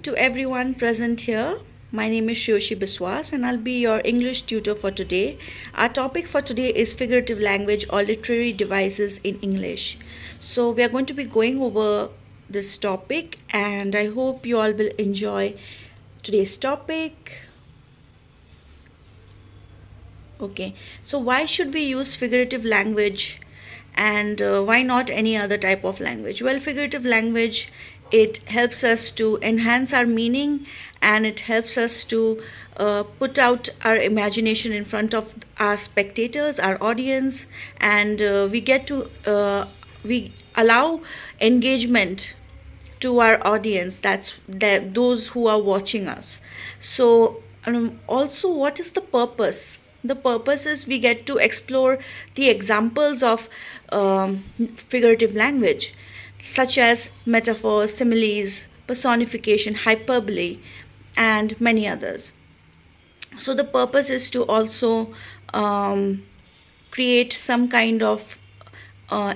to everyone present here. My name is Shoshi Biswas and I'll be your English tutor for today. Our topic for today is figurative language or literary devices in English. So we are going to be going over this topic and I hope you all will enjoy today's topic. Okay, so why should we use figurative language and why not any other type of language? Well, figurative language, it helps us to enhance our meaning and it helps us to put out our imagination in front of our spectators, our audience, and we allow engagement to our audience, that those who are watching us. So also, what is the purpose? The purpose is we get to explore the examples of figurative language, such as metaphors, similes, personification, hyperbole, and many others. So the purpose is to also create some kind of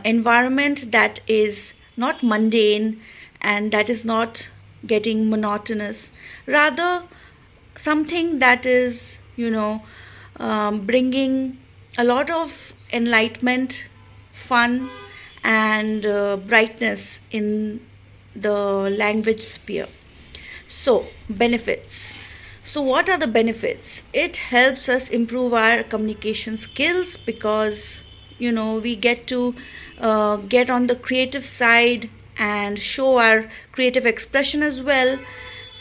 environment that is not mundane and that is not getting monotonous, rather something that is bringing a lot of enlightenment, fun, and brightness in the language sphere. So, benefits. So, what are the benefits? It helps us improve our communication skills because we get to get on the creative side and show our creative expression as well.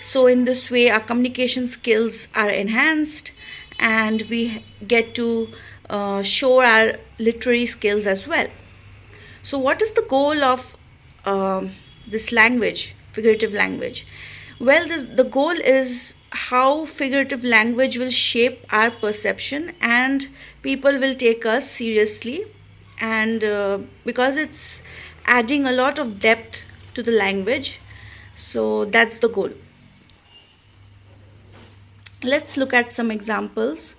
So, in this way, our communication skills are enhanced and we get to show our literary skills as well. So, what is the goal of this language, figurative language? Well, the goal is how figurative language will shape our perception and people will take us seriously, and because it's adding a lot of depth to the language, so that's the goal. Let's look at some examples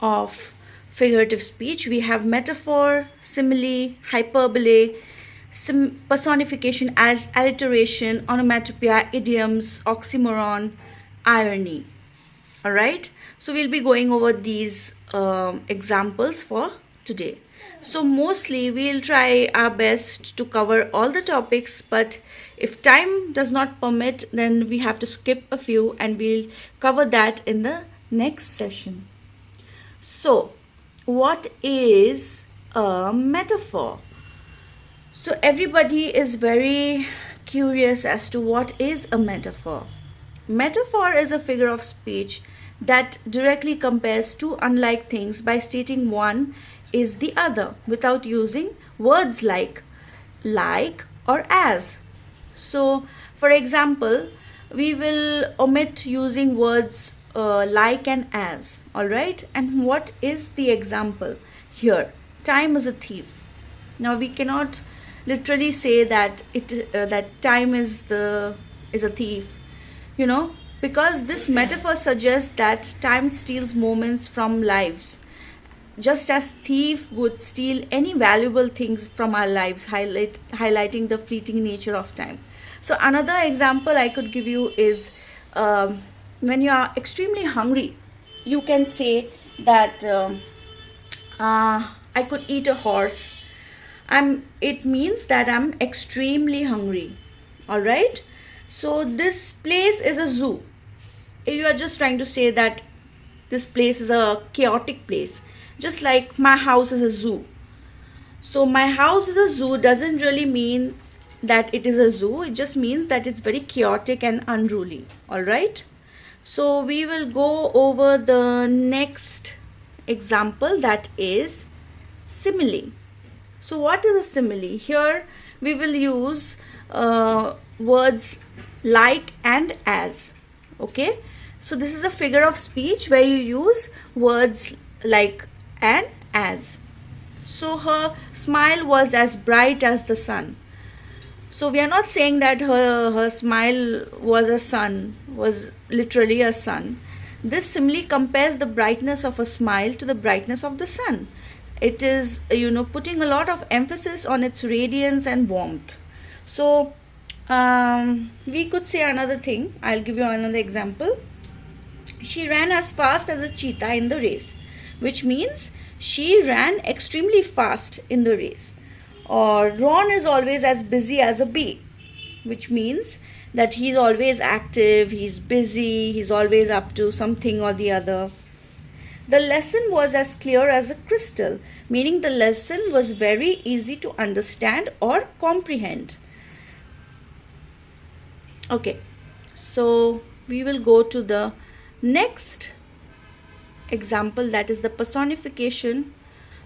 of figurative speech. We have metaphor, simile, hyperbole, personification, alliteration, onomatopoeia, idioms, oxymoron, irony. All right, so we'll be going over these examples for today. So mostly we'll try our best to cover all the topics, but if time does not permit, then we have to skip a few and we'll cover that in the next session. So, what is a metaphor? So everybody is very curious as to what is a metaphor. Metaphor is a figure of speech that directly compares two unlike things by stating one is the other without using words like or as. So, for example, we will omit using words like and as. All right, and what is the example here? Time is a thief. Now we cannot literally say that that time is a thief, because this metaphor suggests that time steals moments from lives, just as thief would steal any valuable things from our lives, highlighting the fleeting nature of time. So another example I could give you is when you are extremely hungry, you can say that I could eat a horse. It means that I'm extremely hungry. All right, so this place is a zoo. You are just trying to say that this place is a chaotic place, just like my house is a zoo. So my house is a zoo doesn't really mean that it is a zoo. It just means that it's very chaotic and unruly. All right, so we will go over the next example, that is simile. So what is a simile? Here we will use words like and as. Okay, so this is a figure of speech where you use words like and as. So her smile was as bright as the sun. So we are not saying that her smile was literally a sun. This simile compares the brightness of a smile to the brightness of the sun. It is putting a lot of emphasis on its radiance and warmth. So We could say another thing. I'll give you another example. She ran as fast as a cheetah in the race, which means she ran extremely fast in the race. Or Ron is always as busy as a bee, which means that he's always active, he's busy, he's always up to something or the other. The lesson was as clear as a crystal, meaning the lesson was very easy to understand or comprehend. Okay, so we will go to the next example, that is the personification.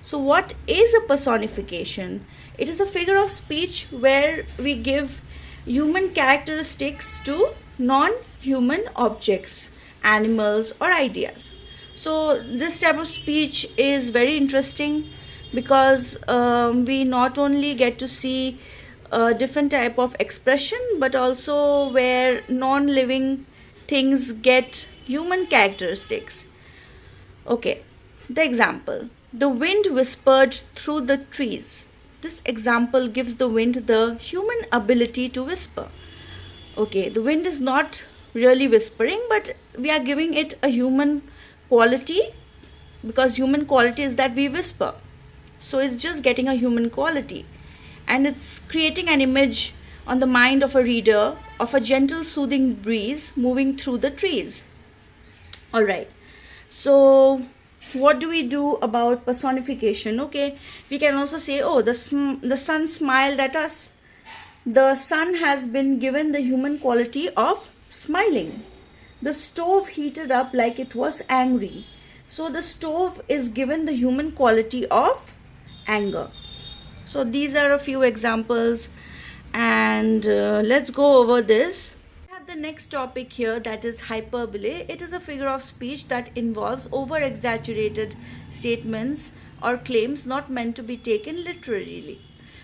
So, what is a personification? It is a figure of speech where we give human characteristics to non human objects, animals, or ideas. So, this type of speech is very interesting because we not only get to see a different type of expression but also where non living things get human characteristics. Okay, the example. The wind whispered through the trees. This example gives the wind the human ability to whisper. Okay, the wind is not really whispering, but we are giving it a human quality because human quality is that we whisper. So it's just getting a human quality. And it's creating an image on the mind of a reader of a gentle, soothing breeze moving through the trees. Alright, so what do we do about personification? Okay, we can also say, oh, the sun smiled at us. The sun has been given the human quality of smiling. The stove heated up like it was angry. So the stove is given the human quality of anger. So these are a few examples, and let's go over this. We have the next topic here, that is hyperbole. It is a figure of speech that involves over exaggerated statements or claims not meant to be taken literally.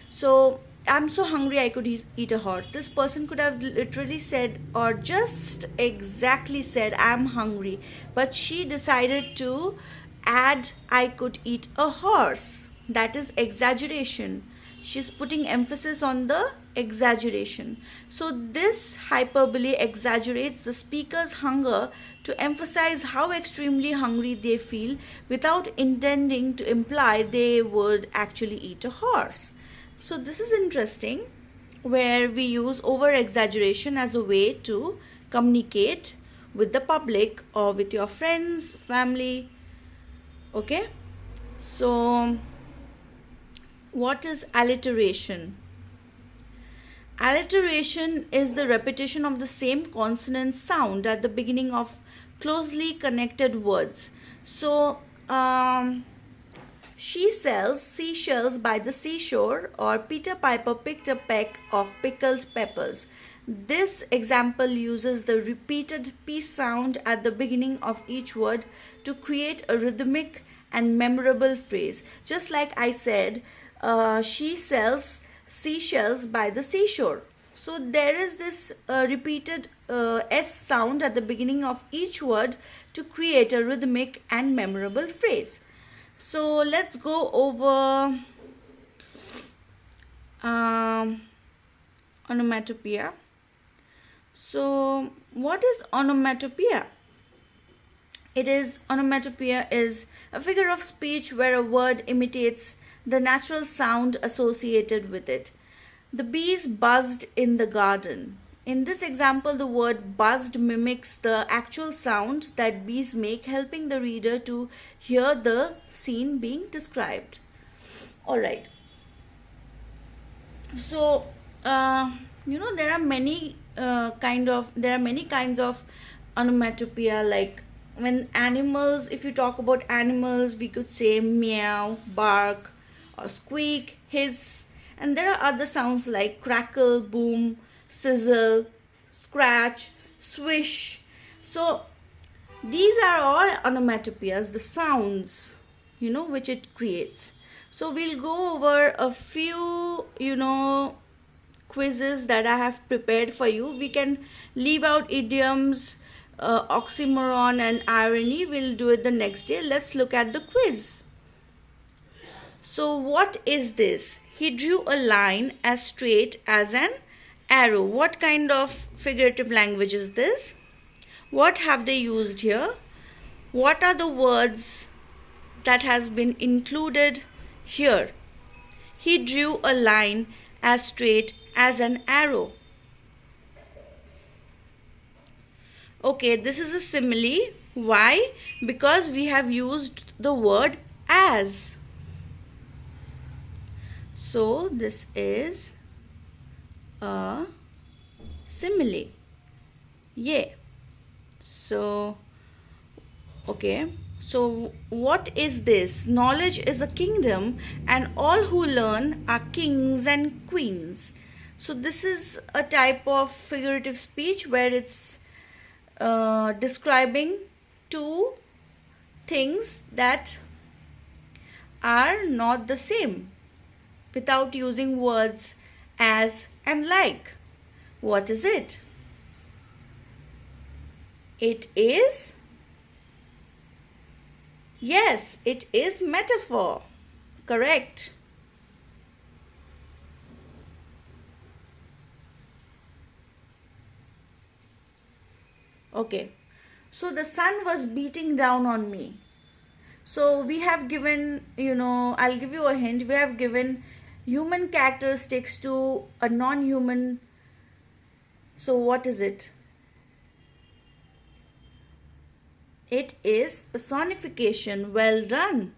So I'm so hungry I could eat a horse. This person could have literally said or just exactly said I'm hungry, but she decided to add I could eat a horse. That is exaggeration. She's putting emphasis on the exaggeration. So this hyperbole exaggerates the speaker's hunger to emphasize how extremely hungry they feel without intending to imply they would actually eat a horse. So this is interesting, where we use over exaggeration as a way to communicate with the public or with your friends, family. Okay, so what is alliteration? Alliteration is the repetition of the same consonant sound at the beginning of closely connected words. So she sells seashells by the seashore, or Peter Piper picked a peck of pickled peppers. This example uses the repeated P sound at the beginning of each word to create a rhythmic and memorable phrase. Just like I said, she sells seashells by the seashore. So there is this repeated S sound at the beginning of each word to create a rhythmic and memorable phrase. So let's go over onomatopoeia. So what is onomatopoeia? Onomatopoeia is a figure of speech where a word imitates the natural sound associated with it. The bees buzzed in the garden. In this example, the word buzzed mimics the actual sound that bees make, helping the reader to hear the scene being described. Alright. So, there are many kinds of onomatopoeia. Like when animals, if you talk about animals, we could say meow, bark, or squeak, hiss. And there are other sounds like crackle, boom, sizzle, scratch, swish. So these are all onomatopoeias, the sounds, which it creates. So we'll go over a few, quizzes that I have prepared for you. We can leave out idioms, oxymoron, and irony. We'll do it the next day. Let's look at the quiz. So what is this? He drew a line as straight as an Arrow. What kind of figurative language is this? What have they used here? What are the words that has been included here? He drew a line as straight as an arrow. Okay, this is a simile. Why? Because we have used the word as. So this is a simile. Yeah. So, okay. So, what is this? Knowledge is a kingdom, and all who learn are kings and queens. So, this is a type of figurative speech where it's describing two things that are not the same without using words as and like. What is it? It is, yes, it is metaphor. Correct. Okay. So the sun was beating down on me. So we have given, I'll give you a hint. We have given human characteristics to a non-human. So what is it? It is personification. Well done.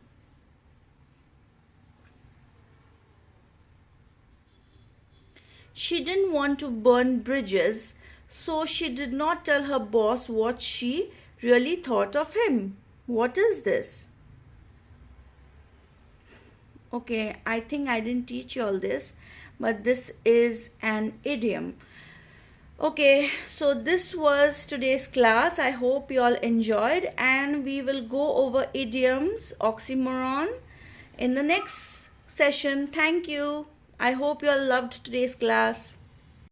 She didn't want to burn bridges, so she did not tell her boss what she really thought of him. What is this? Okay, I think I didn't teach you all this, but this is an idiom. Okay, so this was today's class. I hope you all enjoyed, and we will go over idioms, oxymoron in the next session. Thank you. I hope you all loved today's class.